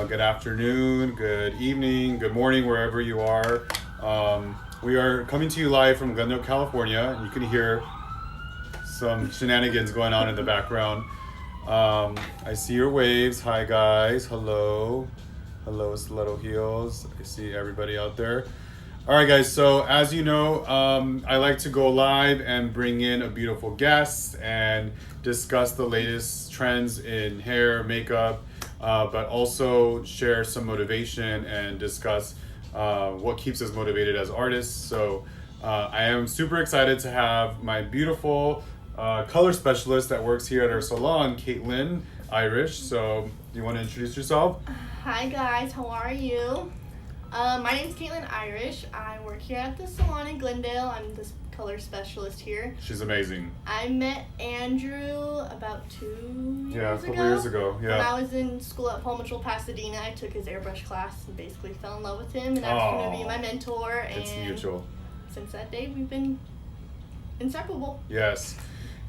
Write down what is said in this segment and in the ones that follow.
Good afternoon, good evening, good morning, wherever you are. We are coming to you live from Glendale, California. You can hear some shenanigans going on in the background. I see your waves. Hi, guys. Hello. Hello, Stiletto Heels. I see everybody out there. All right, guys. So as you know, I like to go live and bring in a beautiful guest and discuss the latest trends in hair, makeup, but also share some motivation and discuss what keeps us motivated as artists. So I am super excited to have my beautiful color specialist that works here at our salon, Caitlin Irish. So do you want to introduce yourself? Hi guys, how are you? My name's Caitlin Irish. I work here at the salon in Glendale. I'm the color specialist here. She's amazing. I met Andrew about 2 years ago. A couple years ago. Yeah. When I was in school at Paul Mitchell, Pasadena, I took his airbrush class and basically fell in love with him and asked him to be my mentor. It's and mutual. Since that day, we've been inseparable. Yes.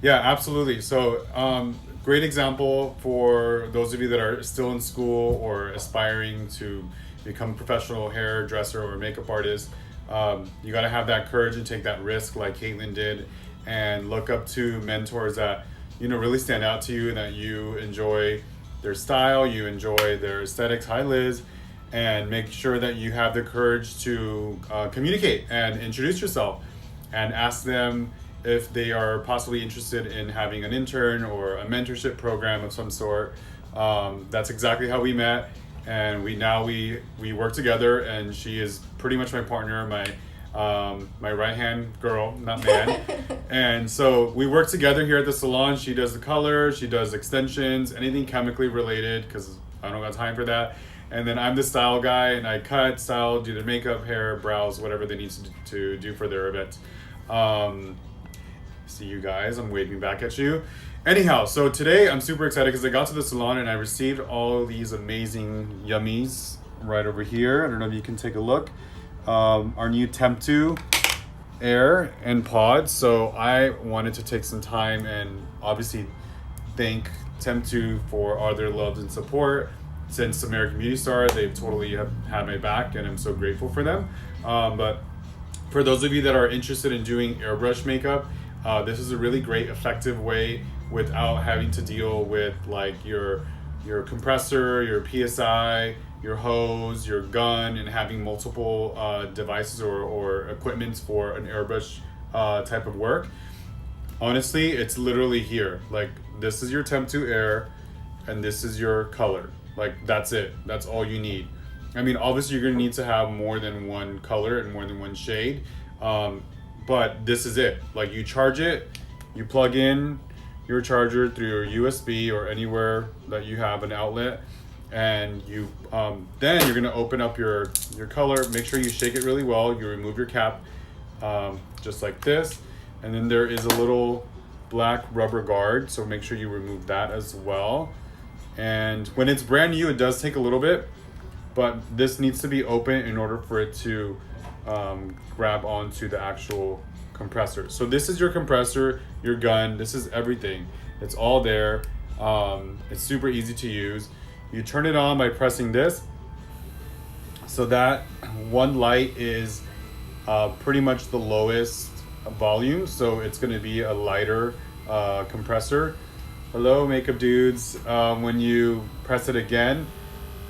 Yeah, absolutely. So, great example for those of you that are still in school or aspiring to become a professional hairdresser or makeup artist. You got to have that courage and take that risk like Caitlin did, and look up to mentors that really stand out to you and that you enjoy their style, you enjoy their aesthetics. Hi, Liz. And make sure that you have the courage to communicate and introduce yourself and ask them if they are possibly interested in having an intern or a mentorship program of some sort. That's exactly how we met, and we work together, and she is pretty much my partner, my right hand girl, not man. And so we work together here at the salon. She does the color, she does extensions, anything chemically related, because I don't got time for that. And then I'm the style guy, and I cut, style, do their makeup, hair, brows, whatever they need to do for their event. See you guys, I'm waving back at you. Anyhow, so today I'm super excited because I got to the salon and I received all these amazing yummies right over here. I don't know if you can take a look. Our new Temptu air and pods. So I wanted to take some time and obviously thank Temptu for all their love and support. Since American Beauty Star, they've totally have had my back, and I'm so grateful for them. But for those of you that are interested in doing airbrush makeup, this is a really great, effective way without having to deal with like your compressor, your PSI, your hose, your gun, and having multiple devices or equipments for an airbrush type of work. Honestly, it's literally here. Like, this is your Temptu air, and this is your color. Like, that's it. That's all you need. I mean, obviously you're gonna need to have more than one color and more than one shade, but this is it. Like, you charge it, you plug in your charger through your USB or anywhere that you have an outlet, and you then you're gonna open up your color. Make sure you shake it really well. You remove your cap, just like this, and then there is a little black rubber guard, so make sure you remove that as well. And when it's brand new, it does take a little bit, but this needs to be open in order for it to grab onto the actual compressor. So this is your compressor, your gun, this is everything. It's all there. It's super easy to use. You turn it on by pressing this. So that one light is pretty much the lowest volume, so it's gonna be a lighter compressor. Hello, makeup dudes. When you press it again,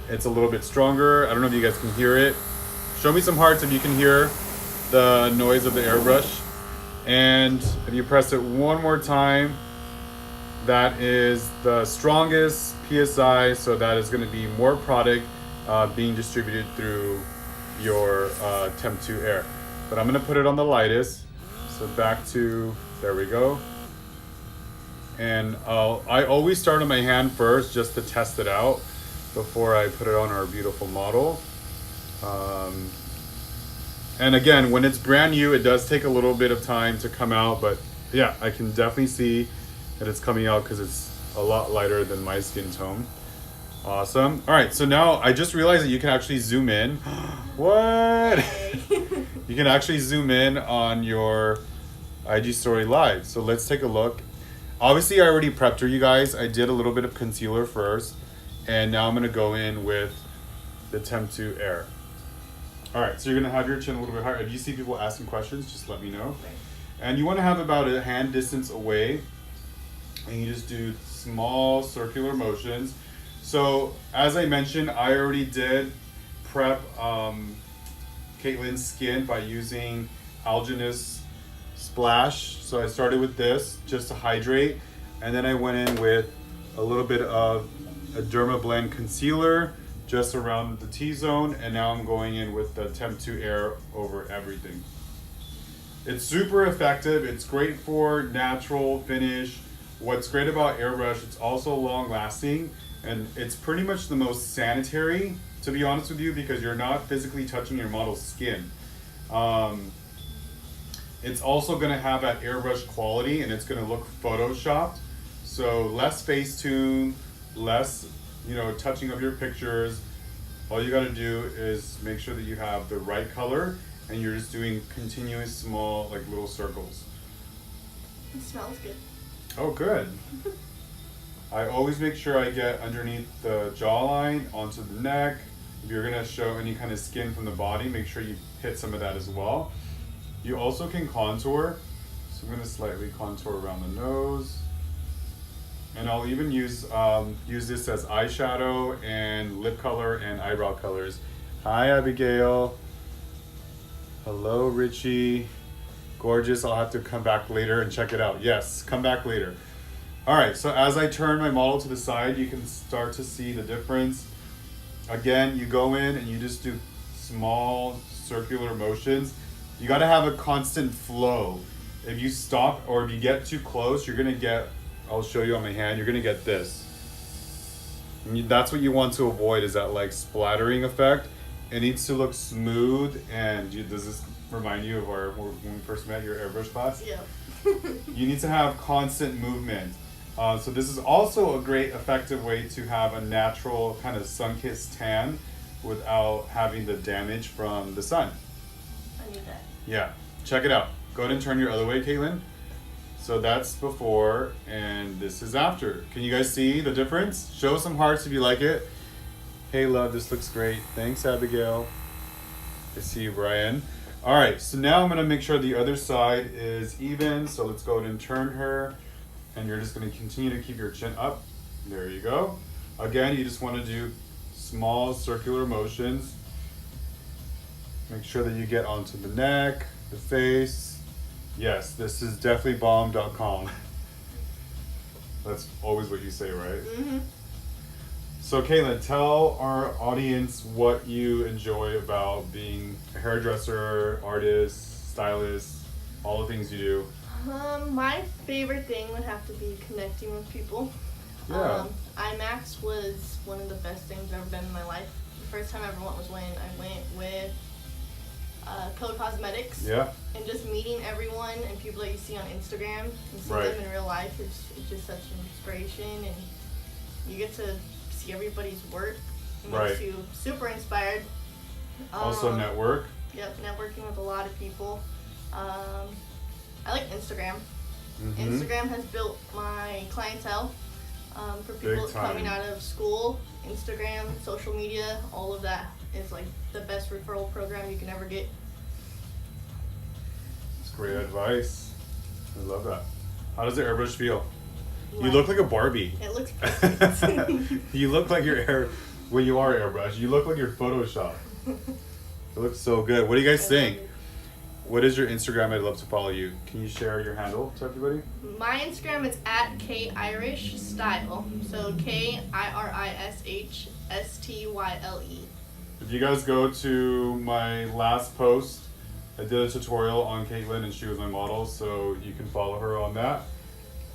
it's a little bit stronger. I don't know if you guys can hear it. Show me some hearts if you can hear the noise of the airbrush. And if you press it one more time, that is the strongest PSI, so that is going to be more product being distributed through your Temptu air. But I'm going to put it on the lightest. So back to, there we go. And I always start on my hand first just to test it out before I put it on our beautiful model. And again, when it's brand new, it does take a little bit of time to come out, but yeah, I can definitely see that it's coming out because it's a lot lighter than my skin tone. Awesome. All right, so now I just realized that you can actually zoom in. What? You can actually zoom in on your IG story live. So let's take a look. Obviously, I already prepped her, you guys. I did a little bit of concealer first, and now I'm gonna go in with the Temptu Air. All right, so you're gonna have your chin a little bit higher. If you see people asking questions, just let me know. And you wanna have about a hand distance away, and you just do small circular motions. So as I mentioned, I already did prep Caitlin's skin by using Alginus Splash. So I started with this just to hydrate, and then I went in with a little bit of a Derma Blend concealer just around the T-zone, and now I'm going in with the Temptu Air over everything. It's super effective. It's great for natural finish. What's great about Airbrush, it's also long lasting, and it's pretty much the most sanitary, to be honest with you, because you're not physically touching your model's skin. It's also gonna have that airbrush quality, and it's gonna look photoshopped. So less Facetune, less, touching of your pictures. All you gotta do is make sure that you have the right color, and you're just doing continuous small, like little circles. It smells good. Oh, good. I always make sure I get underneath the jawline, onto the neck. If you're gonna show any kind of skin from the body, make sure you hit some of that as well. You also can contour. So I'm gonna slightly contour around the nose. And I'll even use this as eyeshadow and lip color and eyebrow colors. Hi, Abigail. Hello, Richie. Gorgeous. I'll have to come back later and check it out. Yes, come back later. All right, so as I turn my model to the side, you can start to see the difference. Again, you go in and you just do small circular motions. You gotta have a constant flow. If you stop or if you get too close, you're gonna get, I'll show you on my hand, you're gonna get this. And that's what you want to avoid, is that like splattering effect. It needs to look smooth. And does this remind you of when we first met, your airbrush class? Yeah. You need to have constant movement. So this is also a great effective way to have a natural kind of sun-kissed tan without having the damage from the sun. I need that. Yeah, check it out. Go ahead and turn your other way, Caitlin. So that's before, and this is after. Can you guys see the difference? Show some hearts if you like it. Hey love, this looks great. Thanks, Abigail. I see you, Brian. All right, so now I'm gonna make sure the other side is even. So let's go ahead and turn her, and you're just gonna continue to keep your chin up. There you go. Again, you just wanna do small circular motions. Make sure that you get onto the neck, the face. Yes, this is definitely bomb.com. That's always what you say, right? Mm-hmm. So Caitlin, tell our audience what you enjoy about being a hairdresser, artist, stylist, all the things you do. My favorite thing would have to be connecting with people. Yeah. IMAX was one of the best things I've ever done in my life. The first time I ever went was when I went with Code Cosmetics. Yeah. And just meeting everyone and people that you see on Instagram and see Right. them in real life, it's just such an inspiration, and you get to see everybody's work. It Right. makes you super inspired. Also network. Yep, networking with a lot of people. I like Instagram. Mm-hmm. Instagram has built my clientele for people Big time. coming out of school. Instagram, social media, all of that is like the best referral program you can ever get. That's great advice. I love that. How does the airbrush feel? You Like, look like a Barbie. it looks perfect. You look like when you are airbrush, you look like you're Photoshop. It looks so good. What do you guys think? What is your Instagram? I'd love to follow you. Can you share your handle to everybody? My Instagram is at KIrishStyle. So KIRISHSTYLE. If you guys go to my last post, I did a tutorial on Caitlin and she was my model, so you can follow her on that.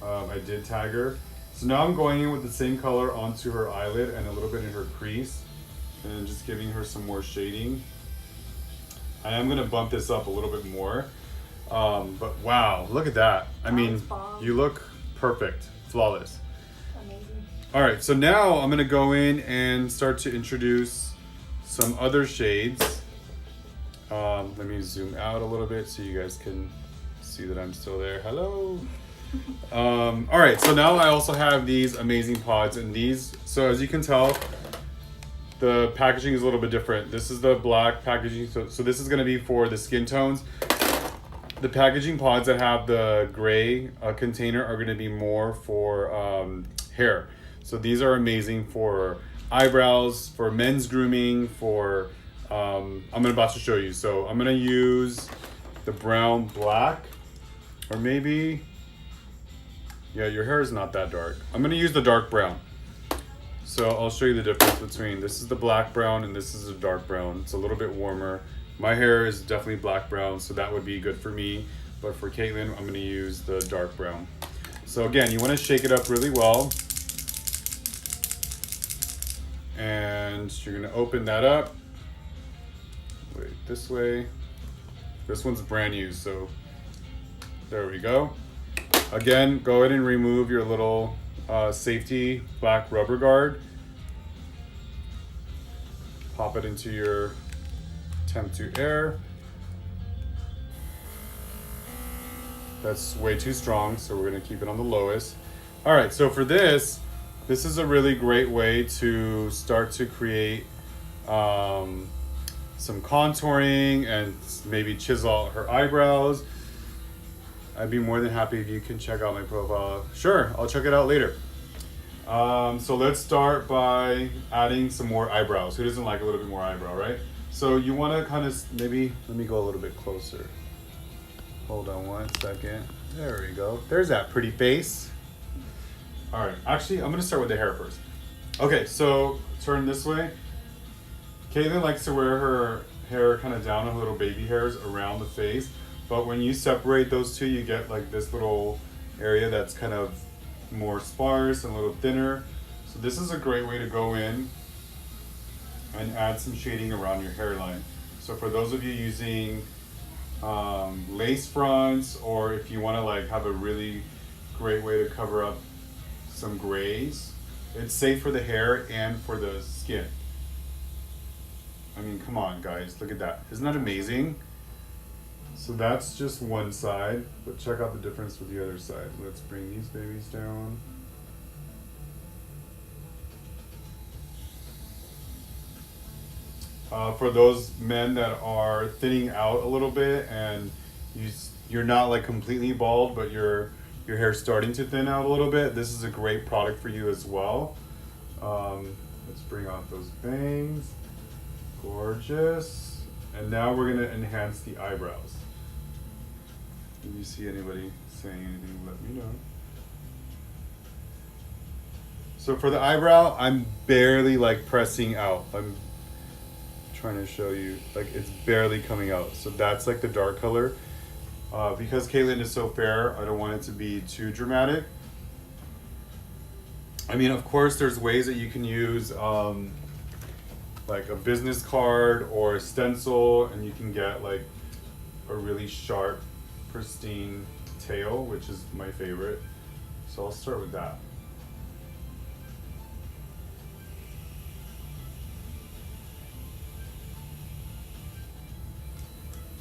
I did tag her. So now I'm going in with the same color onto her eyelid and a little bit in her crease, and just giving her some more shading. I am gonna bump this up a little bit more, but wow, look at that. I mean, bomb. you look perfect, flawless. Amazing. All right, so now I'm gonna go in and start to introduce some other shades. Let me zoom out a little bit so you guys can see that I'm still there. Hello. All right, so now I also have these amazing pods, and these, so as you can tell, the packaging is a little bit different. This is the black packaging, so this is gonna be for the skin tones. The packaging pods that have the gray container are gonna be more for hair. So these are amazing for eyebrows, for men's grooming, for, I'm about to show you. So I'm gonna use the brown black, or maybe, yeah, your hair is not that dark. I'm gonna use the dark brown. So I'll show you the difference between, this is the black brown and this is a dark brown. It's a little bit warmer. My hair is definitely black brown, so that would be good for me. But for Caitlin, I'm gonna use the dark brown. So again, you wanna shake it up really well. And you're gonna open that up. Wait, this way. This one's brand new, so there we go. Again, go ahead and remove your little safety black rubber guard. Pop it into your Temptu Air. That's way too strong, so we're gonna keep it on the lowest. All right, so for this is a really great way to start to create some contouring and maybe chisel out her eyebrows. I'd be more than happy if you can check out my profile. Sure, I'll check it out later. So let's start by adding some more eyebrows. Who doesn't like a little bit more eyebrow, right? So you want to kind of maybe, let me go a little bit closer. Hold on one second. There we go. There's that pretty face. All right, actually, I'm gonna start with the hair first. Okay, so turn this way. Caitlin likes to wear her hair kind of down, her little baby hairs around the face. But when you separate those two, you get like this little area that's kind of more sparse and a little thinner. So this is a great way to go in and add some shading around your hairline. So for those of you using lace fronts, or if you want to like have a really great way to cover up some grays, it's safe for the hair and for the skin. I mean, come on guys, look at that. Isn't that amazing? So that's just one side, but check out the difference with the other side. Let's bring these babies down. For those men that are thinning out a little bit and you're not like completely bald, but your hair's starting to thin out a little bit, this is a great product for you as well. Let's bring out those bangs. Gorgeous. And now we're gonna enhance the eyebrows. If you see anybody saying anything, let me know. So for the eyebrow, I'm barely like pressing out. I'm trying to show you, like it's barely coming out. So that's like the dark color. Because Caitlin is so fair, I don't want it to be too dramatic. I mean, of course, there's ways that you can use like a business card or a stencil, and you can get like a really sharp, pristine tail, which is my favorite. So I'll start with that.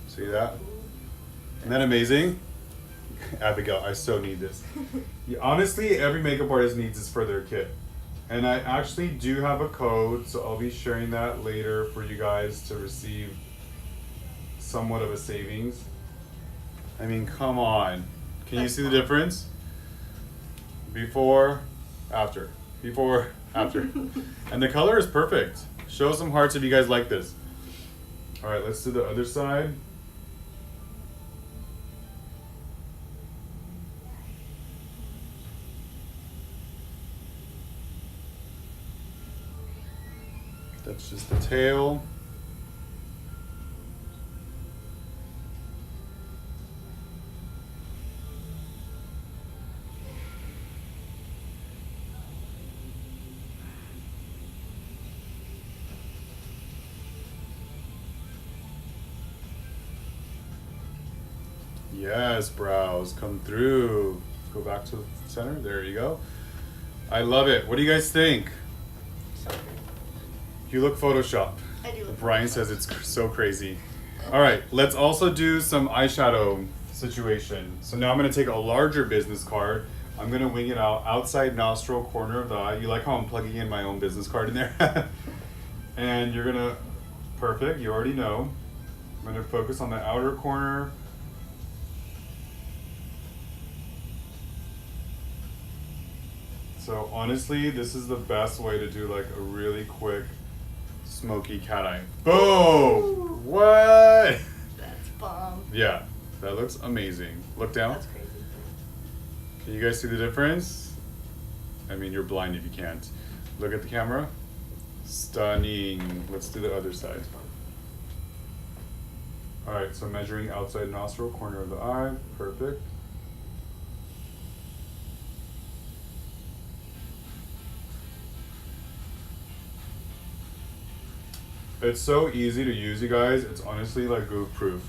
See that? Isn't that amazing? Abigail, I so need this. Yeah, honestly, every makeup artist needs this for their kit. And I actually do have a code, so I'll be sharing that later for you guys to receive somewhat of a savings. I mean, come on. Can you see the difference? Before, after. Before, after. And the color is perfect. Show some hearts if you guys like this. All right, let's do the other side. That's just the tail. Yes, brows, come through. Go back to the center. There you go. I love it. What do you guys think? You look Photoshop. I do look Brian Photoshop. says it's so crazy. All right, let's also do some eyeshadow situation. So now I'm gonna take a larger business card. I'm gonna wing it out outside nostril, corner of the eye. You like how I'm plugging in my own business card in there? And you're gonna, perfect, you already know. I'm gonna focus on the outer corner. So honestly, this is the best way to do like a really quick smoky cat eye. Boom! Ooh. What? That's bomb. Yeah, that looks amazing. Look down. That's crazy. Can you guys see the difference? I mean, you're blind if you can't. Look at the camera. Stunning. Let's do the other side. All right, so measuring outside nostril, corner of the eye. Perfect. It's so easy to use, you guys. It's honestly like goof proof.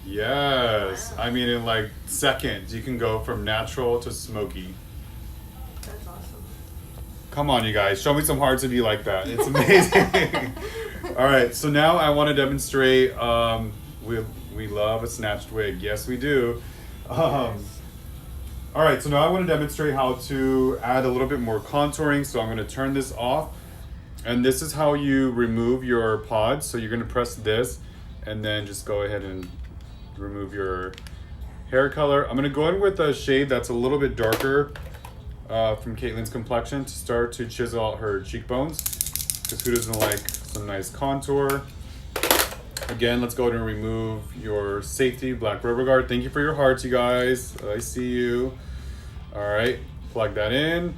Yes. Wow. I mean, in like seconds, you can go from natural to smoky. That's awesome. Come on, you guys. Show me some hearts if you like that. It's amazing. All right, so now I want to demonstrate. We love a snatched wig. Yes, we do. Yes. All right, so now I want to demonstrate how to add a little bit more contouring. So I'm going to turn this off. And this is how you remove your pods. So you're going to press this and then just go ahead and remove your hair color. I'm going to go in with a shade that's a little bit darker from Caitlin's complexion to start to chisel out her cheekbones. Because who doesn't like some nice contour? Again, let's go ahead and remove your safety black rubber guard. Thank you for your hearts, you guys. I see you. All right, plug that in,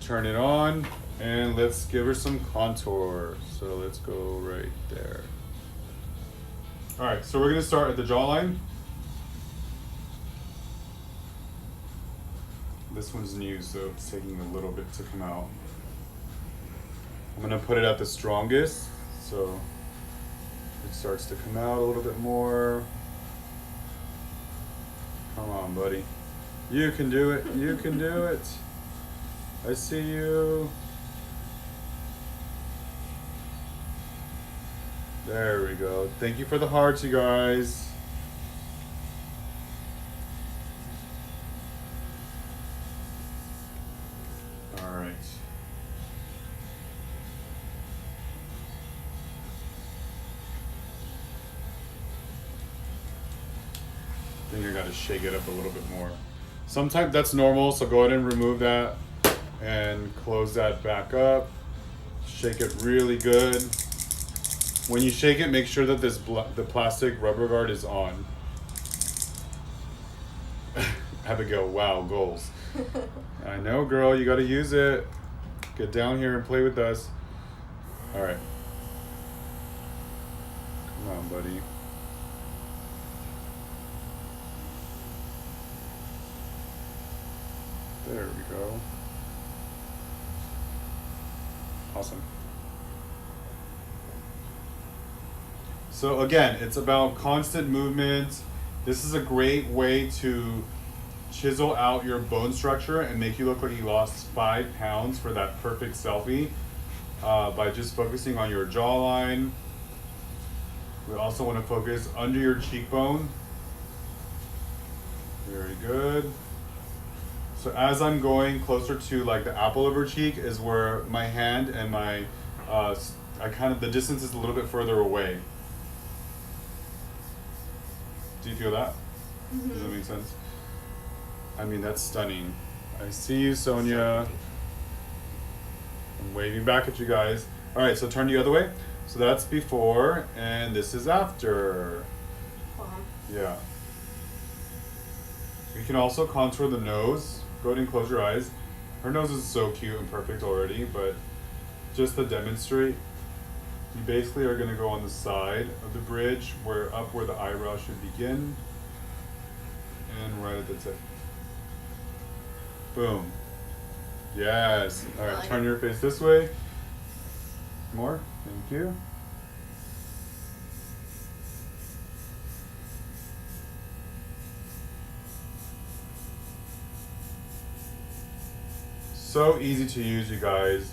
turn it on, and let's give her some contour. So let's go right there. All right, so we're gonna start at the jawline. This one's new, so it's taking a little bit to come out. I'm gonna put it at the strongest, so it starts to come out a little bit more. Come on, buddy. You can do it, you can do it. I see you. There we go. Thank you for the hearts, you guys. All right. I think I gotta shake it up a little bit more. Sometimes that's normal, so go ahead and remove that and close that back up. Shake it really good. When you shake it, make sure that the plastic rubber guard is on. Abigail, wow, goals. I know, girl, you gotta use it. Get down here and play with us. All right. Come on, buddy. There we go. Awesome. So again, it's about constant movement. This is a great way to chisel out your bone structure and make you look like you lost 5 pounds for that perfect selfie by just focusing on your jawline. We also want to focus under your cheekbone. Very good. So as I'm going closer to like the apple of her cheek is where my hand and my, the distance is a little bit further away. Do you feel that? Mm-hmm. Does that make sense? I mean, that's stunning. I see you, Sonia. I'm waving back at you guys. All right, so turn the other way. So that's before, and this is after. Yeah. You can also contour the nose. Go ahead and close your eyes. Her nose is so cute and perfect already, but just to demonstrate, you basically are going to go on the side of the bridge, where the eyebrow should begin, and right at the tip. Boom. Yes. All right, turn your face this way. More. Thank you. So easy to use, you guys.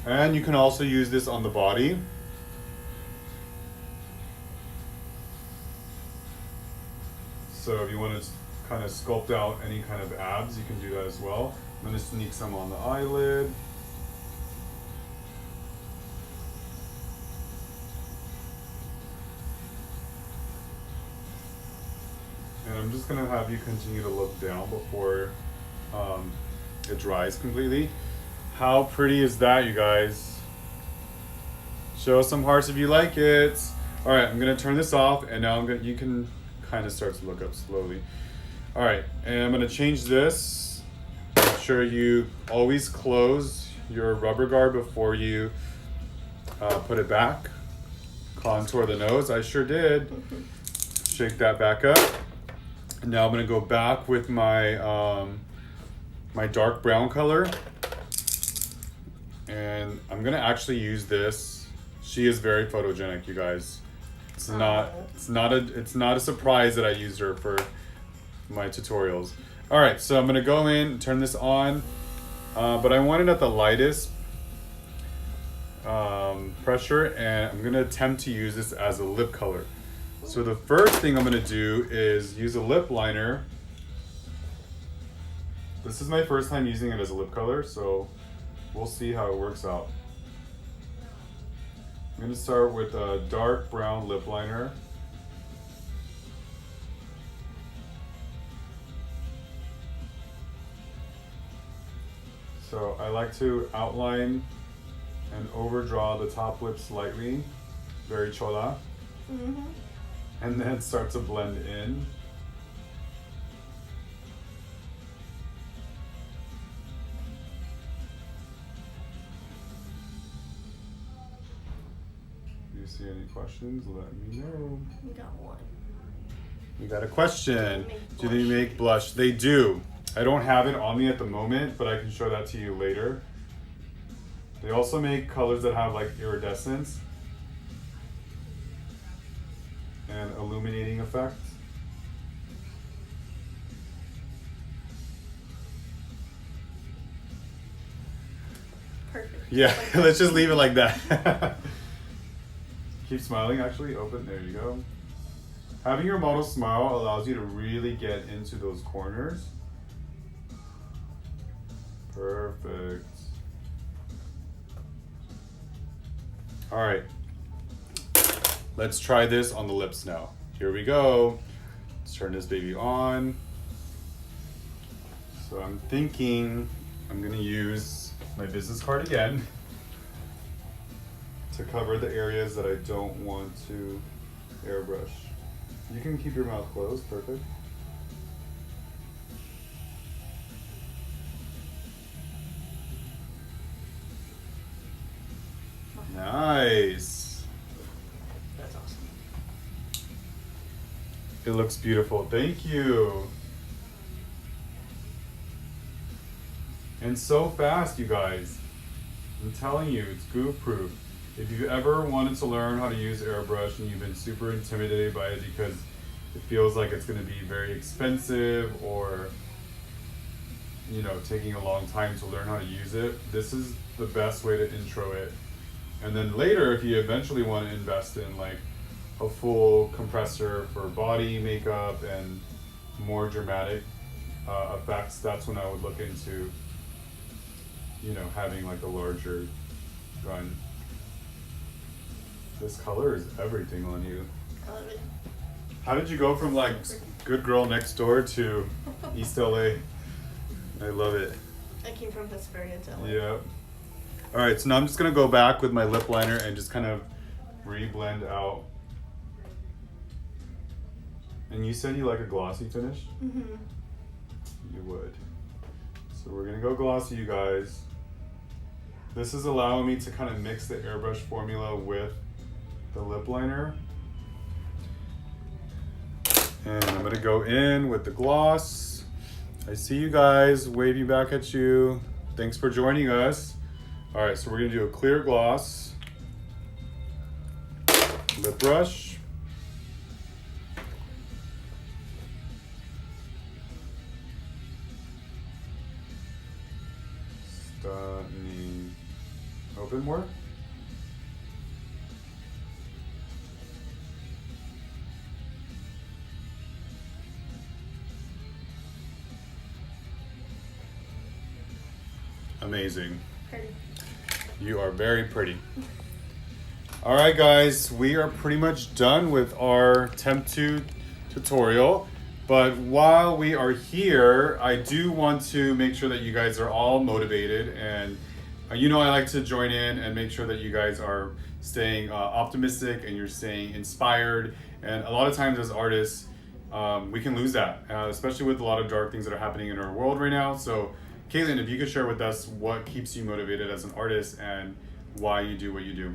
And you can also use this on the body. So if you want to kind of sculpt out any kind of abs, you can do that as well. I'm going to sneak some on the eyelid. I'm just gonna have you continue to look down before it dries completely. How pretty is that, you guys? Show some hearts if you like it. All right, I'm gonna turn this off, and now you can kind of start to look up slowly. All right, and I'm gonna change this. Make sure you always close your rubber guard before you put it back. Contour the nose, I sure did. Shake that back up. And now I'm gonna go back with my my dark brown color. And I'm gonna actually use this. She is very photogenic, you guys. It's not a surprise that I used her for my tutorials. All right, so I'm gonna go in, turn this on, but I want it at the lightest pressure, and I'm gonna attempt to use this as a lip color. So the first thing I'm gonna do is use a lip liner. This is my first time using it as a lip color, so we'll see how it works out. I'm gonna start with a dark brown lip liner. So I like to outline and overdraw the top lip slightly, very chola. Mm-hmm. And then start to blend in. If you see any questions, let me know. We got one. You got a question. Do they make blush? They do. I don't have it on me at the moment, but I can show that to you later. They also make colors that have like iridescence and illuminating effect. Perfect. Yeah, let's just leave it like that. Keep smiling, actually. Open, there you go. Having your model smile allows you to really get into those corners. Perfect. All right. Let's try this on the lips now. Here we go. Let's turn this baby on. So I'm thinking I'm gonna use my business card again to cover the areas that I don't want to airbrush. You can keep your mouth closed, perfect. Nice. That's awesome. It looks beautiful. Thank you. And so fast, you guys. I'm telling you, it's goof proof. If you've ever wanted to learn how to use airbrush and you've been super intimidated by it because it feels like it's going to be very expensive or, you know, taking a long time to learn how to use it, this is the best way to intro it. And then later, if you eventually want to invest in like a full compressor for body makeup and more dramatic effects, that's when I would look into, you know, having like a larger gun. This color is everything on you. I love it. How did you go from like good girl next door to East LA? I love it. I came from Hesperia to LA. Yeah. All right, so now I'm just gonna go back with my lip liner and just kind of re-blend out. And you said you like a glossy finish? Mm-hmm. You would. So we're gonna go glossy, you guys. This is allowing me to kind of mix the airbrush formula with the lip liner. And I'm gonna go in with the gloss. I see you guys waving back at you. Thanks for joining us. All right, so we're gonna do a clear gloss, lip brush, stunning. Open more. Amazing. Pretty. You are very pretty. All right, guys, we are pretty much done with our Temptu tutorial, But while we are here, I do want to make sure that you guys are all motivated, and you know I like to join in and make sure that you guys are staying optimistic and you're staying inspired. And a lot of times as artists, we can lose that, especially with a lot of dark things that are happening in our world right now. So Caitlin, if you could share with us what keeps you motivated as an artist and why you do what you do.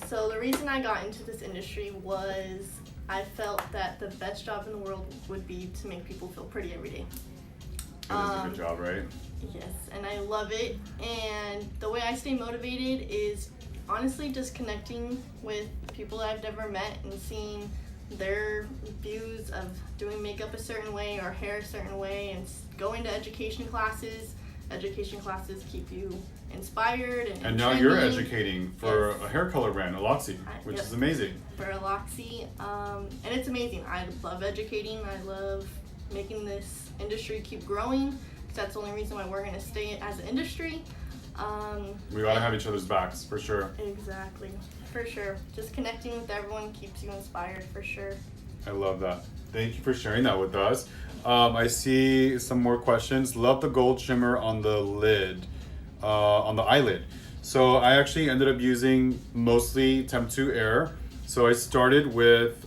So the reason I got into this industry was I felt that the best job in the world would be to make people feel pretty every day. That is a good job, right? Yes, and I love it. And the way I stay motivated is honestly just connecting with people that I've never met and seeing their views of doing makeup a certain way or hair a certain way, and going to education classes. Education classes keep you inspired and now you're educating for a hair color brand, Aloxi, which is amazing. For Aloxi, and it's amazing. I love educating. I love making this industry keep growing. That's the only reason why we're going to stay as an industry. We gotta have each other's backs, for sure. Exactly, for sure. Just connecting with everyone keeps you inspired, for sure. I love that. Thank you for sharing that with us. I see some more questions. Love the gold shimmer on the lid, on the eyelid. So I actually ended up using mostly Temptu Air. So I started with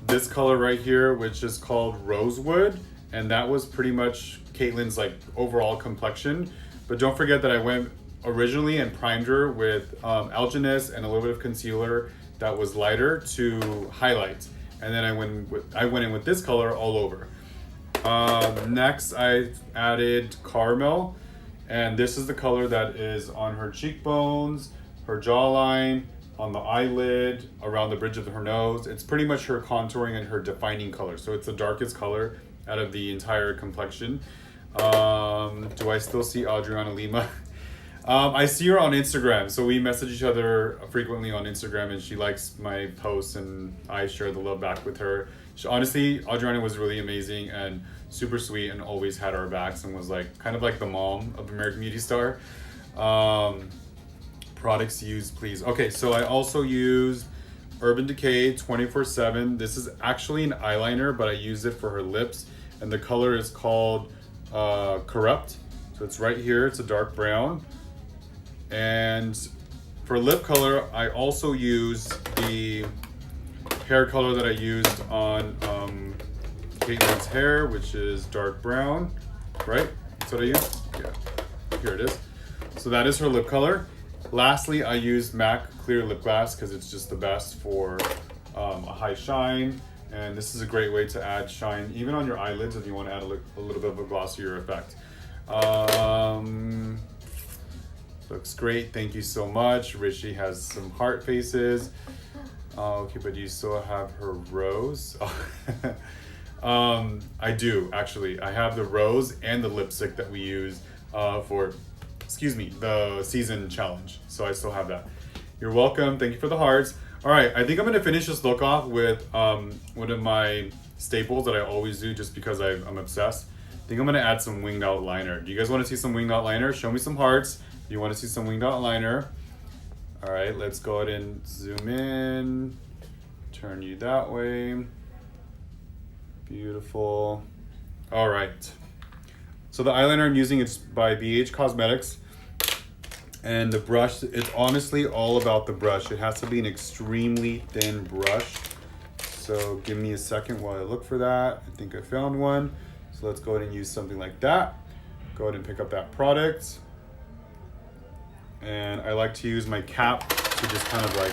this color right here, which is called Rosewood. And that was pretty much Caitlin's like overall complexion. But don't forget that I went originally and primed her with Alginist and a little bit of concealer that was lighter to highlight. And then I went in with this color all over. Next, I added Caramel. And this is the color that is on her cheekbones, her jawline, on the eyelid, around the bridge of her nose. It's pretty much her contouring and her defining color. So it's the darkest color out of the entire complexion. Do I still see Adriana Lima? I see her on Instagram, so we message each other frequently on Instagram, and she likes my posts, and I share the love back with her. Honestly, Adriana was really amazing and super sweet, and always had our backs, and was like kind of like the mom of American Beauty Star. Products used, please. Okay, so I also use Urban Decay 24/7. This is actually an eyeliner, but I use it for her lips, and the color is called Corrupt. So it's right here. It's a dark brown. And for lip color, I also use the hair color that I used on Caitlin's hair, which is dark brown, right? That's what I use? Yeah, here it is. So that is her lip color. Lastly, I used MAC Clear Lip Glass because it's just the best for a high shine. And this is a great way to add shine, even on your eyelids if you want to add a little bit of a glossier effect. Looks great. Thank you so much. Richie has some heart faces. Okay, but you still have her rose. I do, actually. I have the rose and the lipstick that we use for, the season challenge. So I still have that. You're welcome. Thank you for the hearts. All right, I think I'm going to finish this look off with one of my staples that I always do just because I'm obsessed. I think I'm going to add some winged out liner. Do you guys want to see some winged out liner? Show me some hearts. You want to see some winged out liner. All right, let's go ahead and zoom in. Turn you that way. Beautiful. All right. So the eyeliner I'm using is by BH Cosmetics. And the brush, it's honestly all about the brush. It has to be an extremely thin brush. So give me a second while I look for that. I think I found one. So let's go ahead and use something like that. Go ahead and pick up that product. And I like to use my cap to just kind of like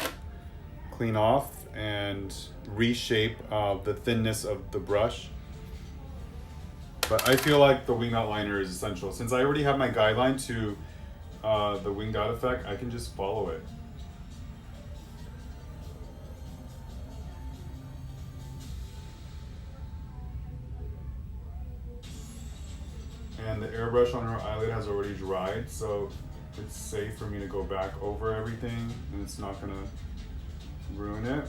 clean off and reshape the thinness of the brush. But I feel like the winged out liner is essential. Since I already have my guideline to the winged out effect, I can just follow it. And the airbrush on her eyelid has already dried, so it's safe for me to go back over everything, and it's not gonna ruin it.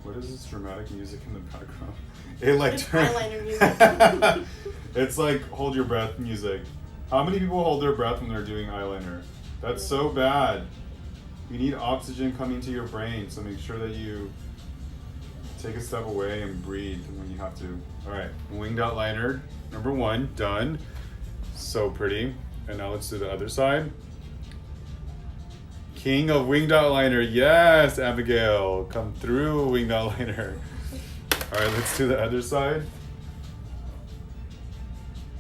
What is this dramatic music in the background? It like it's eyeliner music. It's like hold your breath music. How many people hold their breath when they're doing eyeliner? That's so bad. You need oxygen coming to your brain, so make sure that you take a step away and breathe when you have to. All right, winged outliner number 1 done. So pretty. And now let's do the other side. King of winged outliner, yes, Abigail, come through, winged outliner. All right, let's do the other side.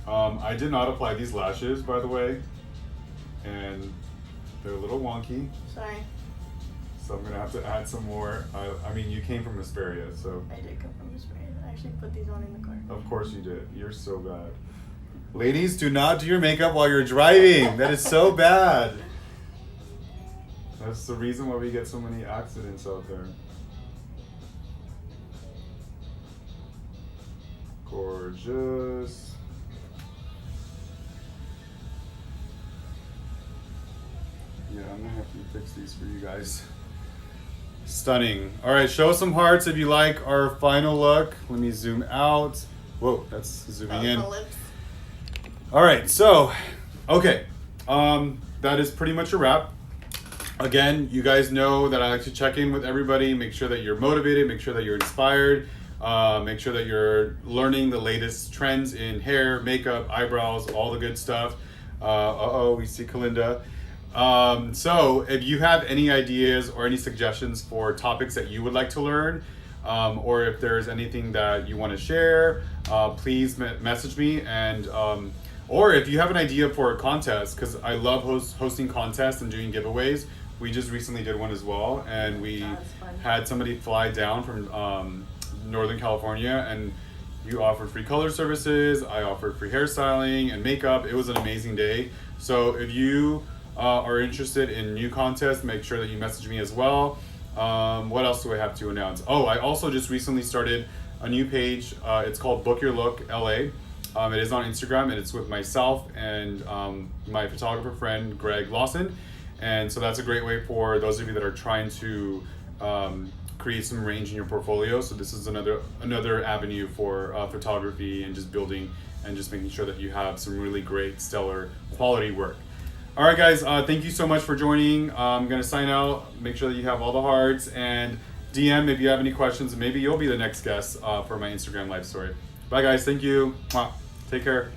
I did not apply these lashes, by the way, and they're a little wonky. Sorry. So I'm gonna have to add some more. I mean, you came from Hesperia, so. I did come from Hesperia. I actually put these on in the car. Of course you did. You're so bad. Ladies, do not do your makeup while you're driving. That is so bad. That's the reason why we get so many accidents out there. Gorgeous. Yeah, I'm gonna have to fix these for you guys. Stunning. All right, show some hearts if you like our final look. Let me zoom out. Whoa, that's zooming in. The lips. All right, so, okay. That is pretty much a wrap. Again, you guys know that I like to check in with everybody, make sure that you're motivated, make sure that you're inspired, make sure that you're learning the latest trends in hair, makeup, eyebrows, all the good stuff. We see Kalinda. So if you have any ideas or any suggestions for topics that you would like to learn, or if there's anything that you want to share, please message me. And or if you have an idea for a contest, because I love hosting contests and doing giveaways. We just recently did one as well, and we had somebody fly down from Northern California, and you offered free color services, I offered free hairstyling and makeup. It was an amazing day. So if you are interested in new contests, make sure that you message me as well. What else do I have to announce? Oh, I also just recently started a new page. It's called Book Your Look LA. It is on Instagram, and it's with myself and my photographer friend, Greg Lawson. And so that's a great way for those of you that are trying to create some range in your portfolio. So this is another avenue for photography and just building and just making sure that you have some really great, stellar quality work. All right, guys, thank you so much for joining. I'm gonna sign out, make sure that you have all the hearts, and DM if you have any questions, and maybe you'll be the next guest for my Instagram live story. Bye, guys, thank you. Mwah. Take care.